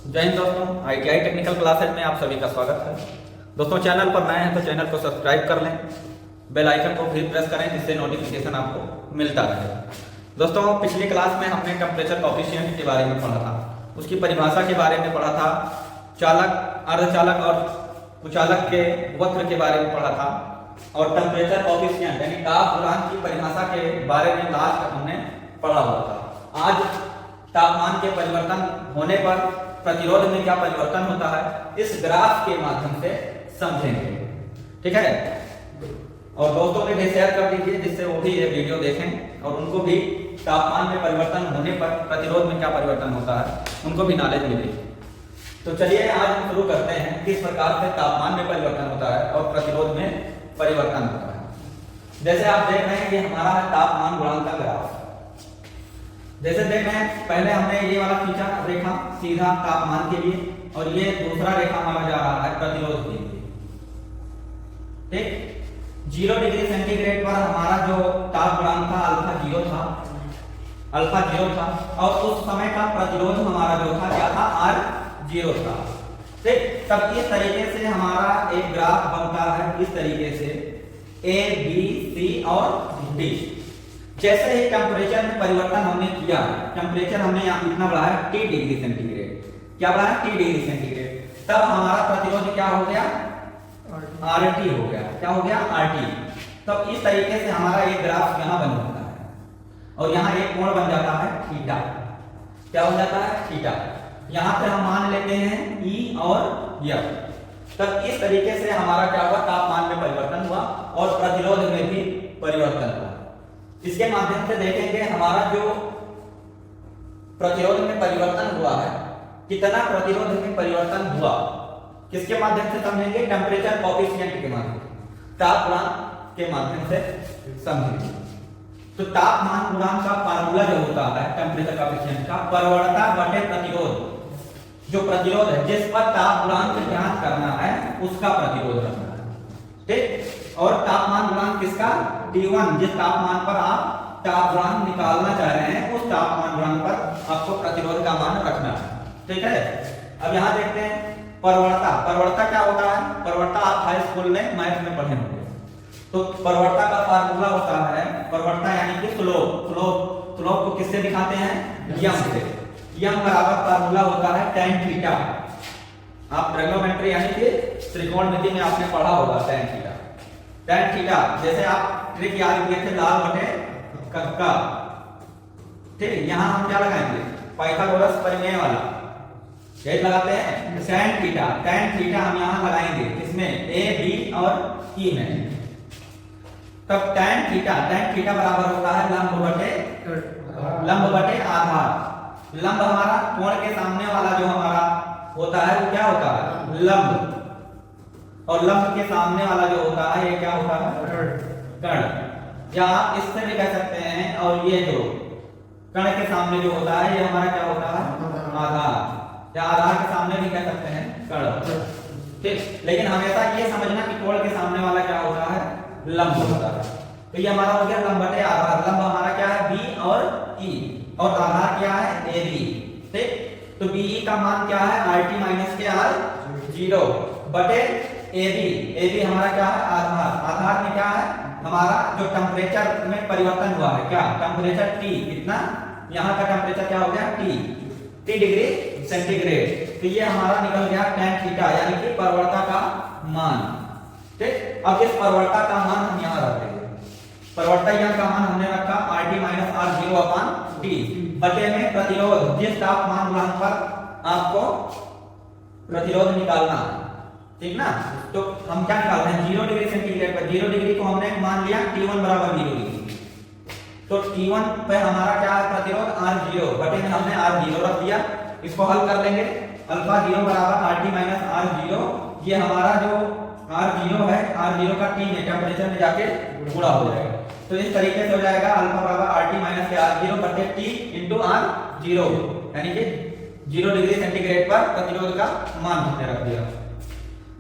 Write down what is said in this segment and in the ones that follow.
जय हिंद दोस्तों, ITI technical classes में आप सभी का स्वागत है। दोस्तों चैनल पर नए हैं तो चैनल को सब्सक्राइब कर लें, बेल आइकन को भी प्रेस करें जिससे नोटिफिकेशन आपको मिलता रहे। दोस्तों पिछली क्लास में हमने टेम्परेचर कोएफिशिएंट के बारे में पढ़ा था, उसकी परिभाषा के बारे में पढ़ा था, चालक, अर्धचालक और कुचालक के वक्र के बारे में पढ़ा था और टेम्परेचर कोएफिशिएंट यानी ताप गुणांक की परिभाषा के बारे में लास्ट हमने पढ़ा हुआ था। आज तापमान के परिवर्तन होने पर प्रतिरोध में क्या परिवर्तन होता है इस ग्राफ के माध्यम से समझेंगे, ठीक है। और दोस्तों के लिए शेयर कर दीजिए जिससे वो भी ये वीडियो देखें और उनको भी तापमान में परिवर्तन होने पर प्रतिरोध में क्या परिवर्तन होता है उनको भी नॉलेज मिले। तो चलिए आज हम शुरू करते हैं किस प्रकार से तापमान में परिवर्तन होता है और प्रतिरोध में परिवर्तन होता है। जैसे आप देख रहे हैं कि हमारा है तापमान गुणांक का ग्राफ। जैसे देख रहे हैं पहले हमने ये वाला खींचा रेखा सीधा तापमान के लिए और ये दूसरा रेखा हमारा जा रहा है प्रतिरोध के लिए, ठीक। 0 डिग्री सेंटीग्रेड पर हमारा जो ताप गुणांक था अल्फा जीरो था और उस समय का प्रतिरोध हमारा जो था क्या था R0 था, ठीक। तब इस तरीके से हमारा एक ग्राफ बनता है इस तरीके से A B C और D। जैसे ही टेम्परेचर में परिवर्तन हमने किया, टेम्परेचर हमने यहाँ इतना बढ़ाया T डिग्री सेंटीग्रेड, क्या बढ़ाया T डिग्री सेंटीग्रेड, तब हमारा प्रतिरोध क्या हो गया RT हो गया, क्या हो गया RT। तब इस तरीके से हमारा एक ग्राफ यहाँ बन जाता है और यहाँ एक कोण बन जाता है थीटा, क्या हो जाता है थीटा। यहाँ पे हम मान लेते हैं E और F। तब इस तरीके से हमारा क्या हुआ तापमान में परिवर्तन हुआ और प्रतिरोध में भी परिवर्तन हुआ। इसके माध्यम से देखेंगे हमारा जो प्रतिरोध में परिवर्तन हुआ है, कितना प्रतिरोध में परिवर्तन हुआ, किसके माध्यम से समझेंगे टेम्परेचर कोएफिशिएंट के माध्यम से, ताप गुणांक के माध्यम से समझेंगे। तो तापमान गुणांक का फार्मूला जो होता है टेम्परेचर कोएफिशिएंट का प्रवणता बटे प्रतिरोध, जो प्रतिरोध है जिस पर ताप गुणांक ज्ञात करना है उसका प्रतिरोध रखना है, ठीक। और तापमान गुणांक किसका T1, जिस तापमान पर आप ताप गुणांक निकालना चाह रहे हैं उस तापमान गुणांक पर आपको प्रतिरोध का मान रखना है, ठीक है। अब यहाँ देखते हैं प्रवणता। प्रवणता क्या होता है, प्रवणता आप हाई स्कूल में मैथ में पढ़े होंगे। तो प्रवणता का फार्मूला होता है, प्रवणता यानी कि स्लोप को किससे दिखाते हैं यम से। यम बराबर फार्मूला होता है tan थीटा। आप ट्रिग्नोमेट्री यानी कि त्रिकोणमिति में आपने पढ़ा होगा tan थीटा। tan थीटा जैसे आप ट्रिक याद किए थे लाल बटे कक्का, ठीक। यहाँ हम क्या लगाएंगे पाइथागोरस परिमेय वाला, यही लगाते हैं tan थीटा। tan थीटा हम यहाँ लगाएंगे किसमें A B और E में। तब tan थीटा बराबर होता है लंब बटे आधार। लंब हमारा कोण के सामने वाला जो हमारा होता है वो क्या होता है लंब, और लंब के सामने वाला जो होता है ये क्या होता है कर्ण, या आप इससे भी कह सकते हैं। और ये जो कर्ण के सामने जो होता है ये हमारा क्या होता है आधार, या आधार के सामने भी कह सकते हैं कर्ण, ठीक। लेकिन हमेशा ये समझना कि कोण के सामने वाला क्या होता है लंब होता है। तो ये हमारा हो गया लंब बटे आधार। लंब हमारा क्या है B और E और आधार क्या है AB, ठीक। तो BE का मान क्या है RT माइनस के R0 बटे AB हमारा क्या है आधार में क्या है हमारा जो टेम्परेचर में परिवर्तन हुआ है, क्या टेम्परेचर T कितना, यहाँ का टेम्परेचर क्या हो गया T डिग्री सेंटीग्रेड। तो ये हमारा निकल गया tan थीटा यानी कि प्रवणता का मान, ठीक। अब इस प्रवणता का मान हम यहाँ रख देंगे। प्रवणता का मान हमने रखा RT माइनस R0 अपान T बटे में प्रतिरोध, जिस तापमान गुणांक पर आपको प्रतिरोध निकालना है, ठीक ना। तो हम क्या निकालते हैं 0 डिग्री सेंटीग्रेड पर 0 डिग्री को हमने मान लिया T1 बराबर 0 डिग्री। तो T1 पे हमारा क्या है प्रतिरोध R0 बटे में हमने R0 रख दिया। इसको हल कर लेंगे अल्फा 0 बराबर RT माइनस R0, ये हमारा जो R0 है R0 का T में टेम्परेचर में जाके गुणा हो जाएगा। तो इस तरीके से हो जाएगा अल्फा बराबर RT माइनस के R0 बटे T इंटू R0 यानी कि 0 डिग्री सेंटीग्रेड पर प्रतिरोध का मान हमने रख दिया,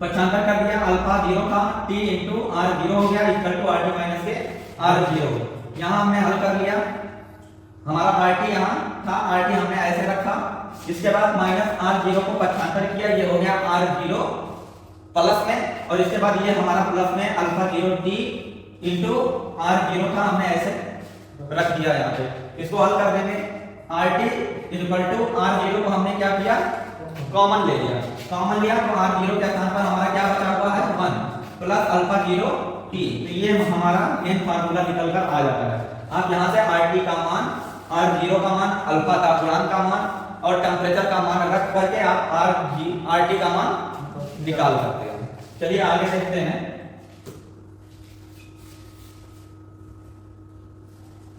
पक्षांतर कर दिया। अल्फा 0 का T इंटू R0 हो गया इक्वल टू RT माइनस के R0। यहाँ हमने हल कर लिया, हमारा RT यहाँ था, RT हमने ऐसे रखा इसके बाद माइनस R0 को पक्षांतर किया, ये हो गया R0 प्लस में, और इसके बाद ये हमारा प्लस में अल्फा 0 t इंटू R0 था, हमने ऐसे रख दिया यहाँ पे। इसको हल कर देंगे, RT इक्वल टू R0 को हमने क्या किया, कॉमन ले लिया। कॉमन लिया तो R0 के स्थान पर हमारा क्या बचा हुआ है 1 प्लस अल्फा 0 t। तो ये हमारा मेन फार्मूला निकल कर आ जाता है। आप यहाँ से RT का मान, R0 का मान, अल्फा तापमान का मान और टेम्परेचर का मान रख करके आप RT का मान निकाल सकते हैं। चलिए आगे देखते हैं।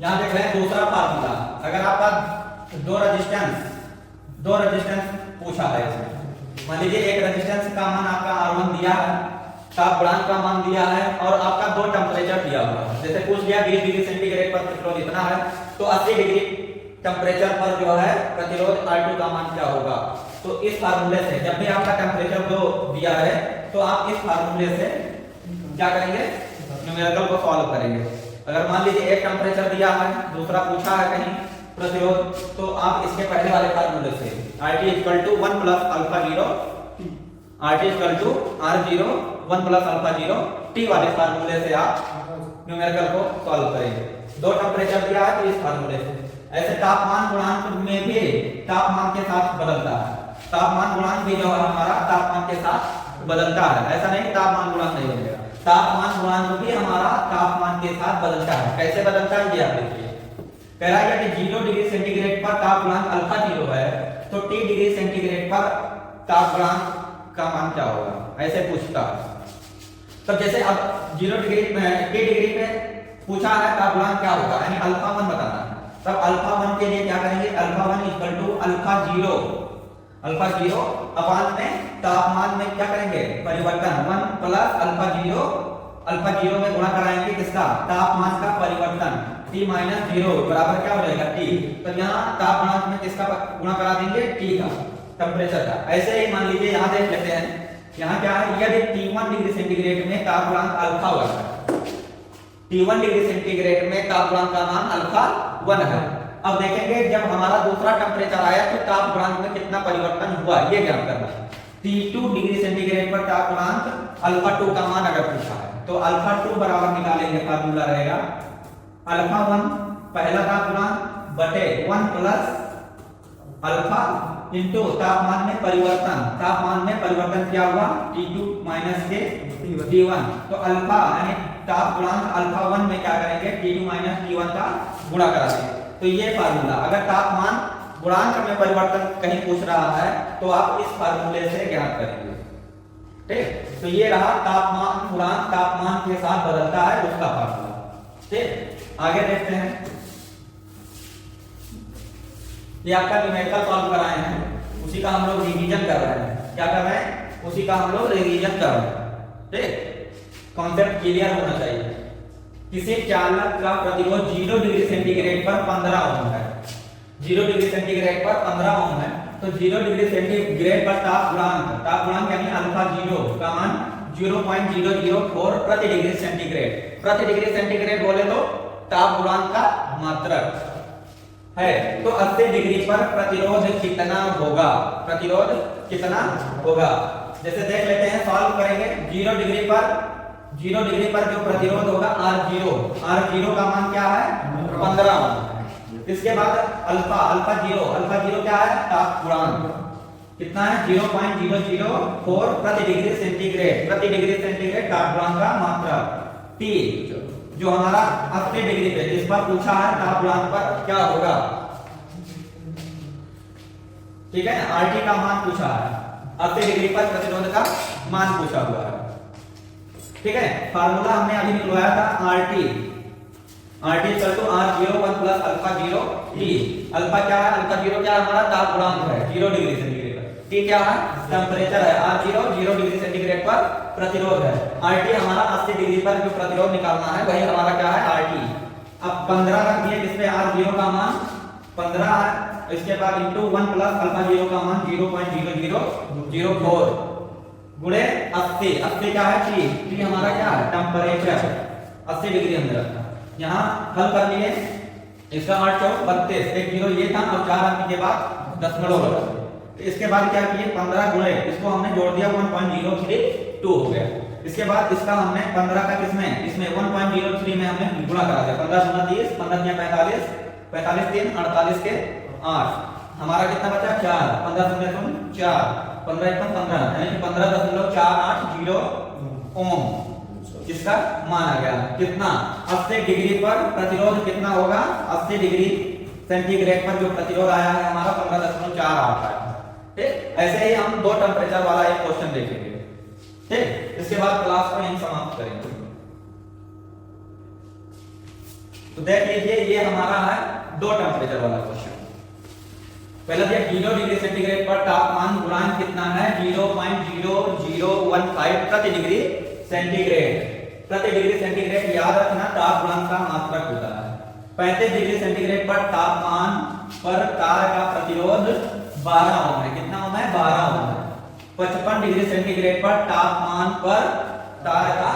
यहां देख रहे हैं दूसरा फार्मूला। अगर आपका दो रेजिस्टेंस पूछा है इसमें, मान लीजिए एक रेजिस्टेंस का मान आपका R1 दिया है, ताप गुणांक का मान दिया है और आपका दो टेम्परेचर दिया हुआ है। जैसे पूछ लिया 20 डिग्री सेंटीग्रेड पर प्रतिरोध इतना है, तो 80 डिग्री टेम्परेचर पर जो है प्रतिरोध R2 का मान क्या होगा। तो इस फार्मूले से जब भी आपका टेम्परेचर दो दिया है तो आप इस फार्मूले से क्या करेंगे, न्यूमेरिकल को सॉल्व करेंगे। अगर मान लीजिए एक टेम्परेचर दिया है, दूसरा पूछा है कहीं प्रतिरोध, तो आप इसके पहले वाले फार्मूले से RT equal to 1 plus alpha 0, RT equal to R0 1 plus alpha 0 t वाले फार्मूले से आप न्यूमेरिकल को सॉल्व करेंगे। दो टेम्परेचर दिया है तो इस फार्मूले से। ऐसे तापमान गुणांक में भी तापमान के साथ बदलता है, तापमान गुणांक भी जो है हमारा तापमान के साथ बदलता है। ऐसा नहीं तापमान गुणांक नहीं बदलेगा, तापमान गुणांक भी हमारा तापमान के साथ बदलता है। कैसे बदलता है ये आप देखिए। कह रहा है कि 0 डिग्री सेंटीग्रेड पर ताप गुणांक अल्फा 0 है, तो T डिग्री सेंटीग्रेड पर ताप गुणांक का मान क्या होगा, ऐसे पूछता है। तब जैसे अब 0 डिग्री में T डिग्री में पूछा है ताप गुणांक क्या होगा, यानी अल्फा 1 बताना है। तब अल्फा 1 के लिए क्या करेंगे, अल्फा 1 इक्वल टू अल्फा 0 अपान में तापमान में क्या करेंगे परिवर्तन 1 प्लस अल्फा 0 में गुणा कराएंगे किसका, तापमान का परिवर्तन T माइनस 0 बराबर क्या हो जाएगा T। तो यहाँ तापमान में किसका गुणा करा देंगे, T का, टेम्परेचर का। ऐसे ही मान लीजिए यहाँ देख लेते हैं, यहाँ क्या है, यदि T1 डिग्री सेंटीग्रेड में तापमान अल्फा 1 है, T1 डिग्री सेंटीग्रेड में तापमान का मान अल्फा 1 है। अब देखेंगे जब हमारा दूसरा टेम्परेचर आया तो ताप गुणांक में कितना परिवर्तन हुआ, ये ज्ञात करना है। T2 डिग्री सेंटीग्रेड पर ताप गुणांक अल्फा 2 का मान अगर पूछा है, तो अल्फा 2 बराबर निकालेंगे, फार्मूला रहेगा अल्फा 1 पहला ताप गुणांक बटे 1 प्लस अल्फा इंटू तापमान में परिवर्तन। तापमान में परिवर्तन क्या हुआ, T2 माइनस के T1। तो अल्फा यानी ताप गुणांक अल्फा 1 में क्या करेंगे, T2 माइनस T1 का गुणा करा देंगे। तो ये फार्मूला, अगर तापमान गुणांक में परिवर्तन कहीं पूछ रहा है तो आप इस फार्मूले से ज्ञात करेंगे। ठीक, तो ये रहा तापमान गुणांक तापमान के साथ बदलता है उसका फार्मूला। ठीक, आगे देखते हैं। ये आपका न्यूमेरिकल सॉल्व कराए हैं, उसी का हम लोग रिवीजन कर रहे हैं। क्या कर रहे हैं, उसी का हम लोग रिवीजन कर रहे हैं। ठीक, कॉन्सेप्ट क्लियर होना चाहिए। किसी चालक का प्रतिरोध 0 डिग्री सेंटीग्रेड पर 15 ओम है, 0 डिग्री सेंटीग्रेड पर 15 ओम है, तो 0 डिग्री सेंटीग्रेड पर ताप गुणांक यानी अल्फा 0 का मान 0.004 प्रति डिग्री सेंटीग्रेड। प्रति डिग्री सेंटीग्रेड बोले तो ताप गुणांक का मात्रक है। तो 80 डिग्री पर प्रतिरोध कितना होगा, प्रतिरोध कितना होगा, जैसे देख लेते हैं, सॉल्व करेंगे। 0 डिग्री पर जो प्रतिरोध होगा R0 का मान क्या है 15 ओम। इसके बाद अल्फा 0 क्या है, ताप गुणांक कितना है 0.004 प्रति डिग्री सेंटीग्रेड। प्रति डिग्री सेंटीग्रेड ताप गुणांक का मात्रा। T जो हमारा 80 डिग्री पे जिस पर पूछा है ताप गुणांक पर क्या होगा, ठीक है, RT का मान पूछा है, 80 डिग्री पर प्रतिरोध का मान पूछा हुआ है। ठीक है, फार्मूला हमने अभी निकलवाया था RT equal to R0 1 plus alpha 0 T। Alpha क्या है, अल्फा 0 क्या है, हमारा ताप गुणांक है 0 डिग्री सेंटीग्रेड पर। T क्या है, टेम्परेचर है। R0 0 डिग्री सेंटीग्रेड पर प्रतिरोध है। RT हमारा 80 डिग्री पर जो प्रतिरोध निकालना है वही हमारा क्या है RT। अब 15 रख दिए जिसमें R0 का मान 15 है, इसके बाद इंटू 1 प्लस अल्फा 0 का मान 0.0004 गुणे 80 क्या है T हमारा क्या है टेम्परेचर, 80 डिग्री हमने रखा। यहाँ हल कर लिए, इसका 8 चौक 32, एक 0 ये था और 4 अंक के बाद दशमलव लगा दिया। तो इसके बाद क्या किए 15 गुणे इसको हमने जोड़ दिया 1.032 हो गया। इसके बाद इसका हमने 15 का किसमें इसमें 1.03 में हमने गुणा करा दिया। 15 गुना 30, 15 दिया 45, 45 3 48 के 8, हमारा कितना बचा 4, 15 शून्य शून्य 4, 15 1 15 यानी कि 15.480 ओम जिसका मान आ गया। कितना 80 डिग्री पर प्रतिरोध कितना होगा, 80 डिग्री सेंटीग्रेड पर जो प्रतिरोध आया है हमारा 15.48 है। ठीक, ऐसे ही हम दो टेंपरेचर वाला एक क्वेश्चन देखेंगे। ठीक, इसके बाद क्लास को यहीं समाप्त करेंगे। तो देख लीजिए ये हमारा है दो टेंपरेचर वाला क्वेश्चन। पहला दिया 0 डिग्री सेंटीग्रेड पर तापमान गुणांक कितना है 0.0015 प्रति डिग्री सेंटीग्रेड। प्रति डिग्री सेंटीग्रेड याद रखना ताप गुणांक का मात्रक होता है। 35 डिग्री सेंटीग्रेड पर तापमान पर तार का प्रतिरोध 12 ओम है। कितना ओम है 12 ओम है। 55 डिग्री सेंटीग्रेड पर तापमान पर तार का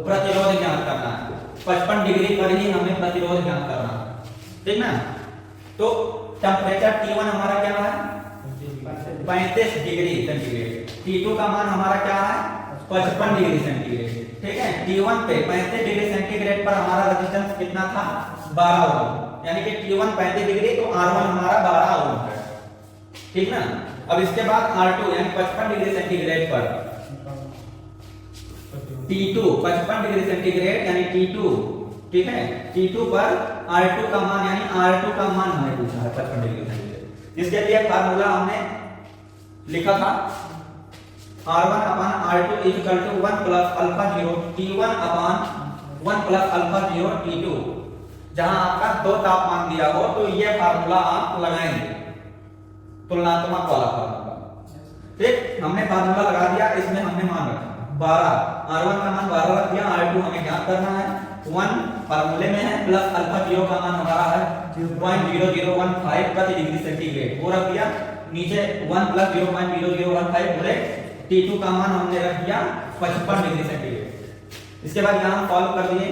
प्रतिरोध ज्ञात करना है। 55 डिग्री पर ही हमें प्रतिरोध ज्ञात करना है। ठीक ना। तो टेंपरेचर T1 हमारा क्या है 35 डिग्री सेंटीग्रेड। T2 का मान हमारा क्या है 55 डिग्री सेंटीग्रेड। ठीक है, T1 पे 35 डिग्री सेंटीग्रेड पर हमारा रेजिस्टेंस कितना था 12 ओम, यानी कि T1 35 डिग्री तो R1 हमारा 12 ओम है। ठीक ना। अब इसके बाद R2 यानी 55 डिग्री सेंटीग्रेड पर T2 55 डिग्री सेंटीग्रेड यानी T2। ठीक है, T2 पर R2 का मान यानी R2 का मान हमें पूछा है 55 डिग्री सेंटीग्रेड। इसके लिए फार्मूला हमने लिखा था R1 upon R2 equal to 1 plus alpha 0 T1 upon 1 plus alpha 0 T2। जहां आपका दो तापमान दिया हो तो ये फार्मूला आप लगाएंगे, तुलनात्मक वाला फार्मूला। ठीक, हमने फार्मूला लगा दिया, इसमें हमने मान रखा 12, R1 का मान 12 रख दिया, R2 हमें ज्ञात करना है 1 फार्मूले में है प्लस अल्फा 0 का मान हमारा है 0.0015 प्रति डिग्री सेंटीग्रेड वो रख दिया। नीचे 1 प्लस 0.0015 बोले T2 का मान हमने रख दिया 55 डिग्री सेंटीग्रेड। इसके बाद यहां सॉल्व कर दिए।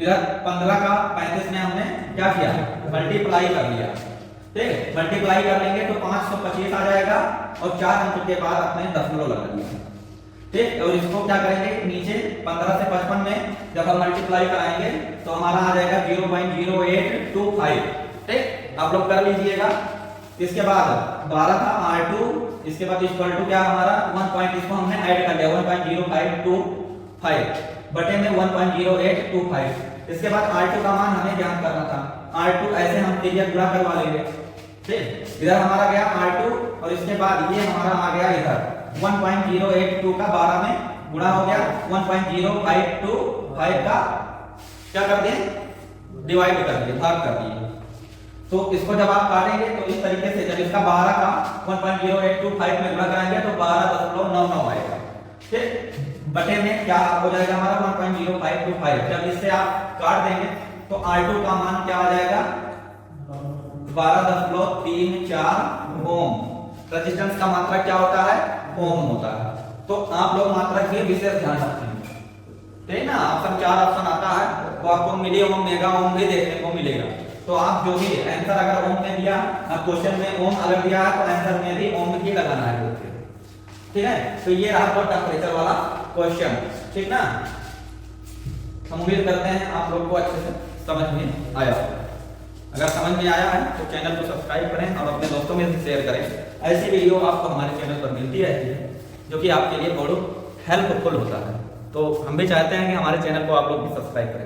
इधर 15 का 35 में हमने क्या किया मल्टीप्लाई कर लिया। ठीक, मल्टीप्लाई कर लेंगे तो 525 आ जाएगा और 4 अंक के बाद अपने दशमलव लगा दिया। ठीक, और इसको क्या करेंगे नीचे 15 से 55 में जब हम मल्टीप्लाई कराएंगे तो हमारा आ जाएगा 0.0825। ठीक, आप लोग कर लीजिएगा। इसके बाद 12 था R2, इसके बाद इक्वल टू क्या हमारा 1 पॉइंट इसको हमने ऐड कर लिया 1.0525 बटे में 1.0825। इसके बाद R2 का मान हमें ज्ञात करना था। R2 ऐसे हम क्लियर गुणा करवा लेंगे। ठीक, इधर हमारा गया R2 और इसके बाद ये हमारा आ गया इधर 1.082 का 12 में गुणा हो गया 1.0525 का क्या कर दें डिवाइड कर दिए, भाग कर दिए। तो इसको जब आप काटेंगे तो इस तरीके से जब इसका 12 का 1.0825 में गुणा कराएंगे तो 12.99 आएगा। ठीक, बटे में क्या हो जाएगा हमारा 1.0525। जब इससे आप काट देंगे तो R2 का मान क्या आ जाएगा 12.34 ओम। रेजिस्टेंस का मात्रक क्या होता है ओम होता है। तो आप लोग मात्रक के विशेष ध्यान रखेंगे। ठीक ना, ऑप्शन 4 ऑप्शन आता है तो आपको मिली ओम मेगा ओम भी देखने को मिलेगा। तो आप जो भी आंसर अगर ओम में दिया क्वेश्चन में ओम अगर दिया है तो आंसर में भी ओम ही लगाना है। ठीक है, तो ये रहा तो टेंपरेचर वाला क्वेश्चन। ठीक ना, हम उम्मीद करते हैं आप लोग को अच्छे से समझ में आया। अगर समझ में आया है तो चैनल को सब्सक्राइब करें और अपने दोस्तों में शेयर करें। ऐसी वीडियो आपको हमारे चैनल पर मिलती रहती है जो कि आपके लिए बहुत हेल्पफुल होता है। तो हम भी चाहते हैं कि हमारे चैनल को आप लोग भी सब्सक्राइब करें।